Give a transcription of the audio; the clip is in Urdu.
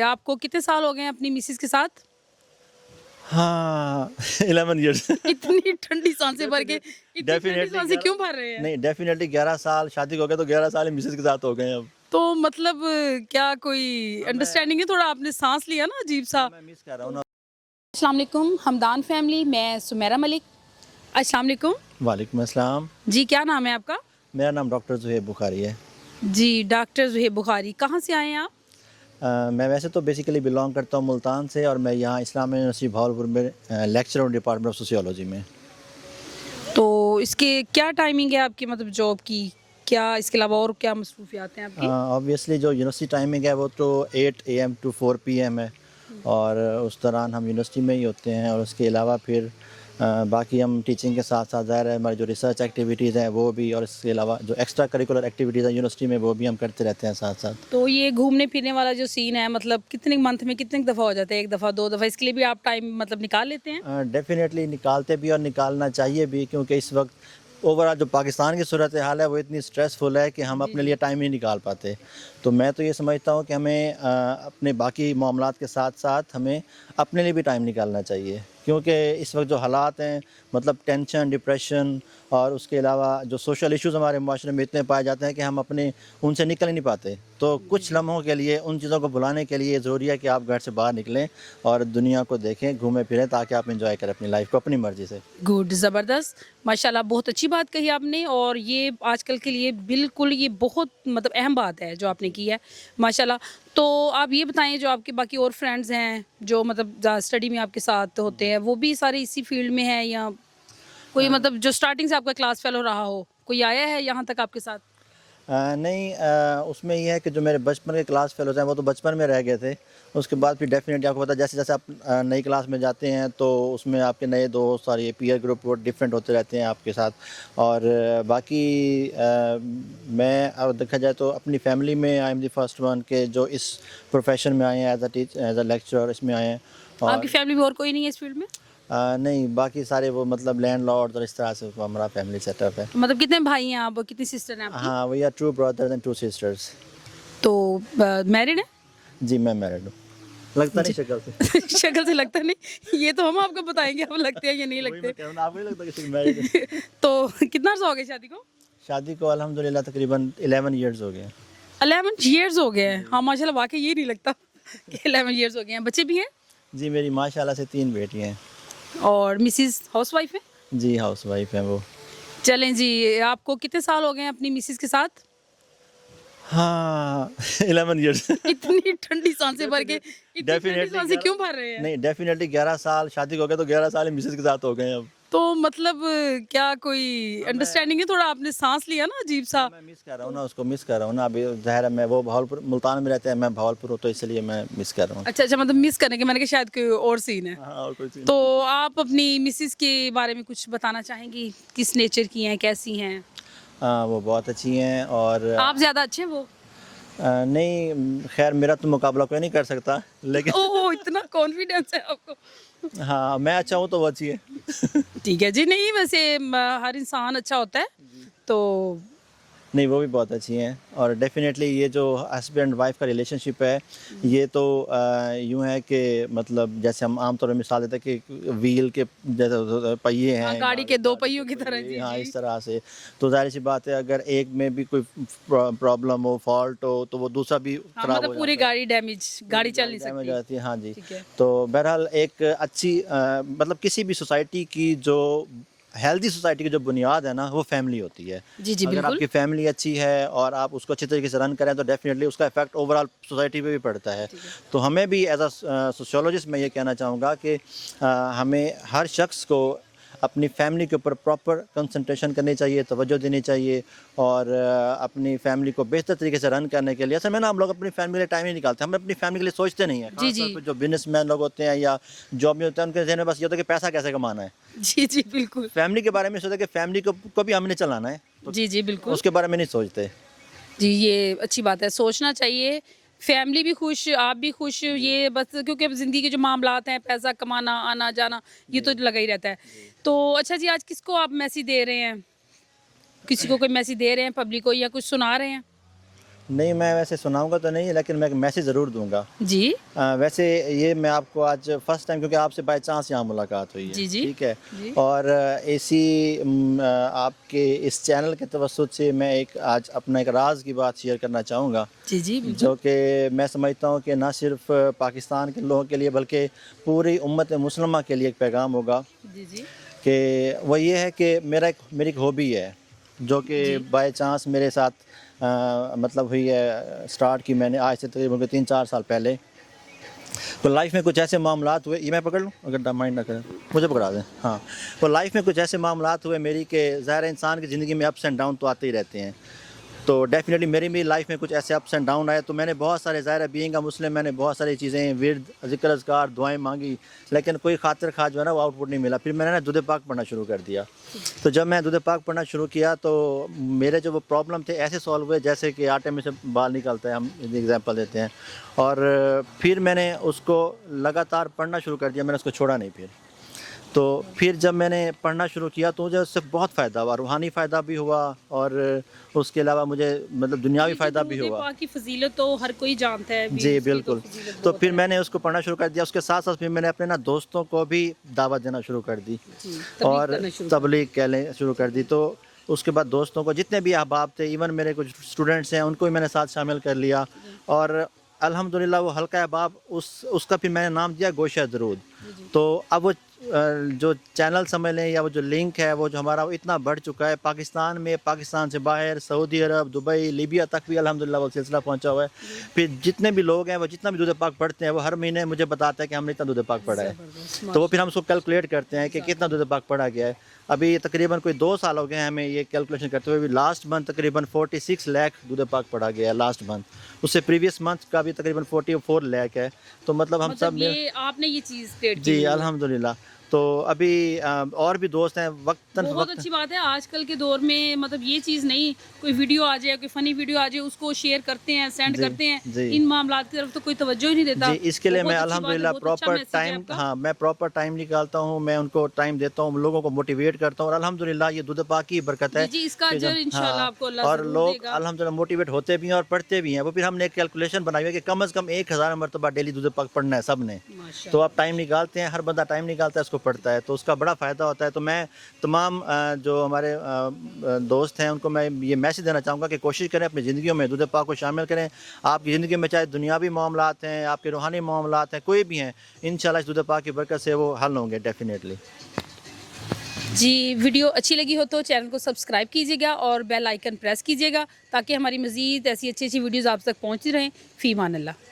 آپ کو کتنے سال ہو گئے ہیں اپنی مسز کے ساتھ؟ ہاں 11 ایئرس اتنی ٹھنڈی سانسیں بھر کے اتنی ٹھنڈی سانسیں کیوں بھر رہے ہیں؟ نہیں ڈیفینیٹلی 11 سال شادی ہو گئے تو 11 سال مسز کے ساتھ ہو گئے ہیں اب. تو مطلب کیا کوئی انڈرسٹینڈنگ ہے؟ تھوڑا آپ نے سانس لیا نا عجیب سا. میں مس کر رہا ہوں نا. السلام علیکم ہمدان فیملی، میں سمیرہ ملک. السلام علیکم. وعلیکم السلام. جی کیا نام ہے آپ کا؟ میرا نام ڈاکٹر زہیب بخاری ہے. جی ڈاکٹر زہیب بخاری، کہاں سے آئے ہیں آپ؟ میں ویسے تو بیسیکلی بلانگ کرتا ہوں ملتان سے، اور میں یہاں اسلامیہ یونیورسٹی بہاولپور میں لیکچرر ہوں ڈپارٹمنٹ آف سوسیولوجی میں. تو اس کے کیا ٹائمنگ ہے آپ کی، مطلب جاب کی؟ کیا اس کے علاوہ اور کیا مصروفیات ہیں آپ کی؟ آبویسلی جو یونیورسٹی ٹائمنگ ہے وہ تو 8 AM to 4 PM ہے، اور اس دوران ہم یونیورسٹی میں ہی ہوتے ہیں. اور اس کے علاوہ پھر باقی ہم ٹیچنگ کے ساتھ ساتھ ظاہر ہے ہماری جو ریسرچ ایکٹیویٹیز ہیں وہ بھی، اور اس کے علاوہ جو ایکسٹرا کریکولر ایکٹیویٹیز ہیں یونیورسٹی میں وہ بھی ہم کرتے رہتے ہیں ساتھ ساتھ. تو یہ گھومنے پھرنے والا جو سین ہے، مطلب کتنے منتھ میں کتنے دفعہ ہو جاتا ہے؟ 1 دفعہ 2 دفعہ؟ اس کے لیے بھی آپ ٹائم مطلب نکال لیتے ہیں؟ ڈیفینیٹلی نکالتے بھی اور نکالنا چاہیے بھی، کیونکہ اس وقت اوور آل جو پاکستان کی صورتحال ہے وہ اتنی اسٹریسفل ہے کہ ہم اپنے لیے ٹائم نہیں نکال پاتے. تو میں تو یہ سمجھتا ہوں کہ ہمیں اپنے باقی معاملات کے ساتھ ساتھ ہمیں اپنے لیے بھی ٹائم نکالنا چاہیے، کیونکہ اس وقت جو حالات ہیں، مطلب ٹینشن، ڈپریشن، اور اس کے علاوہ جو سوشل ایشوز ہمارے معاشرے میں اتنے پائے جاتے ہیں کہ ہم اپنے ان سے نکل ہی نہیں پاتے. تو کچھ لمحوں کے لیے ان چیزوں کو بھلانے کے لیے ضروری ہے کہ آپ گھر سے باہر نکلیں اور دنیا کو دیکھیں، گھومیں پھریں، تاکہ آپ انجوائے کریں اپنی لائف کو اپنی مرضی سے. گڈ، زبردست، ماشاءاللہ، بہت اچھی بات کہی آپ نے. اور یہ آج کل کے لیے بالکل یہ بہت مطلب اہم بات ہے جو آپ نے کی ہے، ماشاءاللہ. تو آپ یہ بتائیں، جو آپ کے باقی اور فرینڈز ہیں جو مطلب اسٹڈی میں آپ کے ساتھ ہوتے ہیں، وہ بھی سارے اسی فیلڈ میں ہیں، یا کوئی مطلب جو اسٹارٹنگ سے آپ کا کلاس فیلو رہا ہو، کوئی آیا ہے یہاں تک آپ کے ساتھ؟ نہیں، اس میں یہ ہے کہ جو میرے بچپن کے کلاس فیلوز ہیں وہ تو بچپن میں رہ گئے تھے. اس کے بعد پھر ڈیفینیٹلی آپ کو پتا ہے جیسے جیسے آپ نئی کلاس میں جاتے ہیں تو اس میں آپ کے نئے دوست اور یہ پیئر گروپ وہ ڈفرینٹ ہوتے رہتے ہیں آپ کے ساتھ. اور باقی میں اگر دیکھا جائے تو اپنی فیملی میں I am the first one کہ جو اس پروفیشن میں آئے ہیں ایز اے لیکچرر اس میں آئے ہیں. آپ کی فیملی میں اور کوئی نہیں ہے اس فیلڈ میں؟ نہیں، باقی سارے وہ مطلب لینڈ لارڈ اور اس طرح سے ہمارا فیملی سیٹ اپ ہے. مطلب کتنے بھائی ہیں آپ، کتنی سسٹر ہیں آپ کی؟ ہاں، we are 2 brothers and 2 sisters. تو میرڈ ہیں؟ جی میں میرڈ ہوں. لگتا نہیں شکل سے. شکل سے لگتا نہیں، یہ تو ہم آپ کو بتائیں گے آپ لگتے ہیں یا نہیں لگتے. آپ کو نہیں لگتا کہ میرڈ ہے؟ تو کتنا عرصہ ہو گیا شادی کو؟ شادی کو الحمدللہ تقریباً 11 ایئرز ہو گئے ہیں. 11 ایئرز ہو گئے ہیں؟ ہاں ماشاء اللہ، واقعی یہ نہیں لگتا کہ 11 ایئرز ہو گئے ہیں. بچے بھی ہیں؟ جی میری ماشاءاللہ سے 3 بیٹیاں ہیں. اور مسز ہاؤس وائف ہے؟ جی ہاؤس وائف ہیں وہ. چلیں جی، آپ کو کتنے سال ہو گئے ہیں اپنی مسز کے ساتھ؟ ہاں 11 ایئرس. اتنی ٹھنڈی سانسیں بھر کے اتنی ٹھنڈی سانسیں کیوں بھر رہے ہیں؟ نہیں ڈیفینیٹلی 11 سال شادی ہو گئے تو 11 سال مسز کے ساتھ ہو گئے ہیں اب. تو مطلب کیا کوئی انڈرسٹینڈنگ ہے؟ تھوڑا آپ نے سانس لیا نا عجیب سا. میں مس کر رہا ہوں نا، اس کو مس کر رہا ہوں نا. ابھی ظاہر ہے میں وہ بہاولپور ملتان میں رہتے ہیں، میں بہاولپور ہوں، تو اس لیے میں مس کر رہا ہوں. اچھا، مطلب مس کرنے کے، میں نے کہا شاید کوئی اور سین ہے. ہاں اور کوئی چیز. تو آپ اپنی مسز کے بارے میں کچھ بتانا چاہیں گی؟ کس نیچر کی ہیں، کیسی ہیں؟ وہ بہت اچھی ہیں. اور آپ زیادہ اچھے ہیں وہ؟ نہیں خیر، میرا تو مقابلہ کوئی نہیں کر سکتا، لیکن اوہ اتنا کانفیڈینس ہے آپ کو. ہاں میں اچھا ہوں تو وہ اچھی ہے. ٹھیک ہے جی. نہیں ویسے ہر انسان اچھا ہوتا ہے، تو نہیں وہ بھی بہت اچھی ہیں. اور ڈیفینیٹلی یہ جو ہسبینڈ وائف کا ریلیشن شپ ہے یہ تو یوں ہے کہ مطلب جیسے ہم عام طور پہ مثال دیتے ہیں کہ ویل کے جیسے پہیے ہیں، گاڑی کے 2 پہیوں کی طرح. جی ہاں اس طرح سے. تو ظاہر سی بات ہے اگر ایک میں بھی کوئی پرابلم ہو، فالٹ ہو، تو وہ دوسرا بھی خراب ہو جاتا ہے. پوری گاڑی ڈیمیج، گاڑی چل نہیں ڈیمیج سکتی. ہو جاتی ہے. ہاں جی. ٹھیک ہے. تو بہرحال ایک اچھی مطلب کسی بھی سوسائٹی کی جو ہیلدی سوسائٹی کی جو بنیاد ہے نا وہ فیملی ہوتی ہے. جی جی اگر آپ بالکل. کی فیملی اچھی ہے اور آپ اس کو اچھی طریقے سے رن کریں تو ڈیفینیٹلی اس کا افیکٹ اوور آل سوسائٹی پہ بھی پڑتا ہے. تو ہمیں بھی ایز اے سوشیولوجسٹ میں یہ کہنا چاہوں گا کہ ہمیں ہر شخص کو اپنی فیملی کے اوپر پراپر کنسنٹریشن کرنی چاہیے، توجہ دینی چاہیے، اور اپنی فیملی کو بہتر طریقے سے رن کرنے کے لیے. اصل میں نا ہم لوگ اپنی فیملی کے لیے ٹائم ہی نکالتے ہیں، ہم اپنی فیملی کے لیے سوچتے نہیں ہیں. خاص طور پہ جو بزنس مین لوگ ہوتے ہیں یا جاب میں ہوتے ہیں ان کے ذہن میں بس یہ ہوتا ہے کہ پیسہ کیسے کمانا ہے. جی جی بالکل. فیملی کے بارے میں سوچتے کہ فیملی کو بھی ہم نے چلانا ہے. جی جی بالکل. اس کے بارے میں نہیں سوچتے. جی یہ اچھی بات ہے، سوچنا چاہیے. فیملی بھی خوش، آپ بھی خوش. یہ بس کیونکہ اب زندگی کے جو معاملات ہیں، پیسہ کمانا، آنا جانا، یہ تو لگا ہی رہتا ہے. تو اچھا جی، آج کس کو آپ میسیج دے رہے ہیں؟ کسی کو کوئی میسیج دے رہے ہیں پبلک کو، یا کچھ سنا رہے ہیں؟ نہیں میں ویسے سناؤں گا تو نہیں لیکن میں ایک میسیج ضرور دوں گا. جی ویسے یہ میں آپ کو آج فرسٹ ٹائم کیونکہ آپ سے بائی چانس یہاں ملاقات ہوئی ہے. جی جی ٹھیک ہے. جی اور اسی آپ کے اس چینل کے توسط سے میں ایک آج اپنا ایک راز کی بات شیئر کرنا چاہوں گا جی جی بالکل جو کہ میں سمجھتا ہوں کہ نہ صرف پاکستان کے لوگوں کے لیے بلکہ پوری امت مسلمہ کے لیے ایک پیغام ہوگا جی جی کہ وہ یہ ہے کہ میری ایک ہابی ہے جو کہ جی بائی چانس میرے ساتھ مطلب ہوئی ہے. سٹارٹ کی میں نے آج سے تقریباً 3-4 سال پہلے. تو لائف میں کچھ ایسے معاملات ہوئے, یہ میں پکڑ لوں اگر مائنڈ نہ کریں مجھے پکڑا دیں. ہاں تو لائف میں کچھ ایسے معاملات ہوئے میری کہ ظاہر انسان کی زندگی میں اپس اینڈ ڈاؤن تو آتے ہی رہتے ہیں. تو ڈیفینیٹلی میری بھی لائف میں کچھ ایسے اپس اینڈ ڈاؤن آئے. تو میں نے بہت سارے ظاہر بینگ کا مسلم میں نے بہت ساری چیزیں ورد ذکر اذکار دعائیں مانگی لیکن کوئی خاطر خواہ جو ہے نا وہ آؤٹ پٹ نہیں ملا. پھر میں نے نا دودھ پاک پڑھنا شروع کر دیا. تو جب میں دودھ پاک پڑھنا شروع کیا تو میرے جو وہ پرابلم تھے ایسے سالو ہوئے جیسے کہ آٹے میں سے بال نکلتا ہے, ہم ایگزامپل دیتے ہیں. اور پھر میں نے اس کو لگاتار پڑھنا شروع کر دیا, میں نے اس کو چھوڑا نہیں. تو پھر جب میں نے پڑھنا شروع کیا تو مجھے اس سے بہت فائدہ ہوا, روحانی فائدہ بھی ہوا اور اس کے علاوہ مجھے مطلب دنیاوی فائدہ بھی ہوا. پاک کی فضیلت تو ہر کوئی جانتا ہے. جی بالکل. تو پھر میں نے اس کو پڑھنا شروع کر دیا. اس کے ساتھ ساتھ پھر میں نے اپنے نا دوستوں کو بھی دعوت دینا شروع کر دی اور تبلیغ کہنے شروع کر دی. تو اس کے بعد دوستوں کو جتنے بھی احباب تھے, ایون میرے کچھ اسٹوڈنٹس ہیں, ان کو بھی میں نے ساتھ شامل کر لیا. اور الحمدللہ وہ حلقہ احباب اس کا پھر میں نے نام دیا گوشہ درود. تو اب وہ جو چینل سمجھ لیں یا وہ جو لنک ہے وہ جو ہمارا وہ اتنا بڑھ چکا ہے پاکستان میں, پاکستان سے باہر سعودی عرب, دبئی, لیبیا تک بھی الحمدللہ وہ سلسلہ پہنچا ہوا ہے. پھر جتنے بھی لوگ ہیں وہ جتنا بھی دودھ پاک پڑھتے ہیں وہ ہر مہینے مجھے بتاتا ہے کہ ہم نے اتنا دودھ پاک پڑھا ہے. تو وہ پھر ہم اس کو کیلکولیٹ کرتے ہیں کہ کتنا دودھ پاک پڑھا گیا ہے. ابھی تقریباً کوئی 2 سال ہو گئے ہیں ہمیں یہ کیلکولیشن کرتے ہوئے. لاسٹ منتھ تقریباً 46 لاکھ دودھ پاک پڑھا گیا ہے لاسٹ منتھ. اس سے پریویس منتھ کا بھی تقریباً 44 لاکھ ہے. تو مطلب ہم سب یہ آپ نے یہ چیز کریٹ کی. جی الحمدللہ. تو ابھی اور بھی دوست ہیں وقتاً بہت اچھی بات ہے. آج کل کے دور میں مطلب یہ چیز نہیں, کوئی ویڈیو آ جائے, کوئی فنی ویڈیو آ جائے, اس کو شیئر کرتے ہیں, سینڈ کرتے ہیں. ان معاملات کی طرف تو کوئی توجہ ہی نہیں دیتا. جی اس کے لیے میں الحمدللہ پراپر ٹائم, ہاں میں پراپر ٹائم نکالتا ہوں, میں ان کو ٹائم دیتا ہوں, لوگوں کو موٹیویٹ کرتا ہوں. اور الحمدللہ یہ دودھ پاک کی برکت ہے. جی اس کا اجر انشاءاللہ آپ کو اللہ اور ضرور لوگ دے گا. الحمدللہ موٹیویٹ ہوتے بھی ہیں اور پڑھتے بھی ہیں. وہ پھر ہم نے ایک کیلکولیشن بنائی ہے کہ کم از کم 1000 مرتبہ ڈیلی دودھ پاک پڑھنا ہے سب نے. تو آپ ٹائم نکالتے ہیں, ہر بندہ ٹائم نکالتا ہے, اس کو پڑھتا ہے, تو اس کا بڑا فائدہ ہوتا ہے. تو میں تمام جو ہمارے دوست ہیں ان کو میں یہ میسیج دینا چاہوں گا کہ کوشش کریں اپنی زندگیوں میں دودھ پاک کو شامل کریں. آپ کی زندگی میں چاہے دنیاوی معاملات ہیں, آپ کے روحانی معاملات ہیں, کوئی بھی ہیں, انشاءاللہ اس دودھ پاک کی برکت سے وہ حل ہوں گے ڈیفینیٹلی. جی ویڈیو اچھی لگی ہو تو چینل کو سبسکرائب کیجیے گا اور بیل آئیکن پریس کیجیے گا تاکہ ہماری مزید ایسی اچھی ویڈیوز آپ تک پہنچتی رہیں. فی امان اللہ.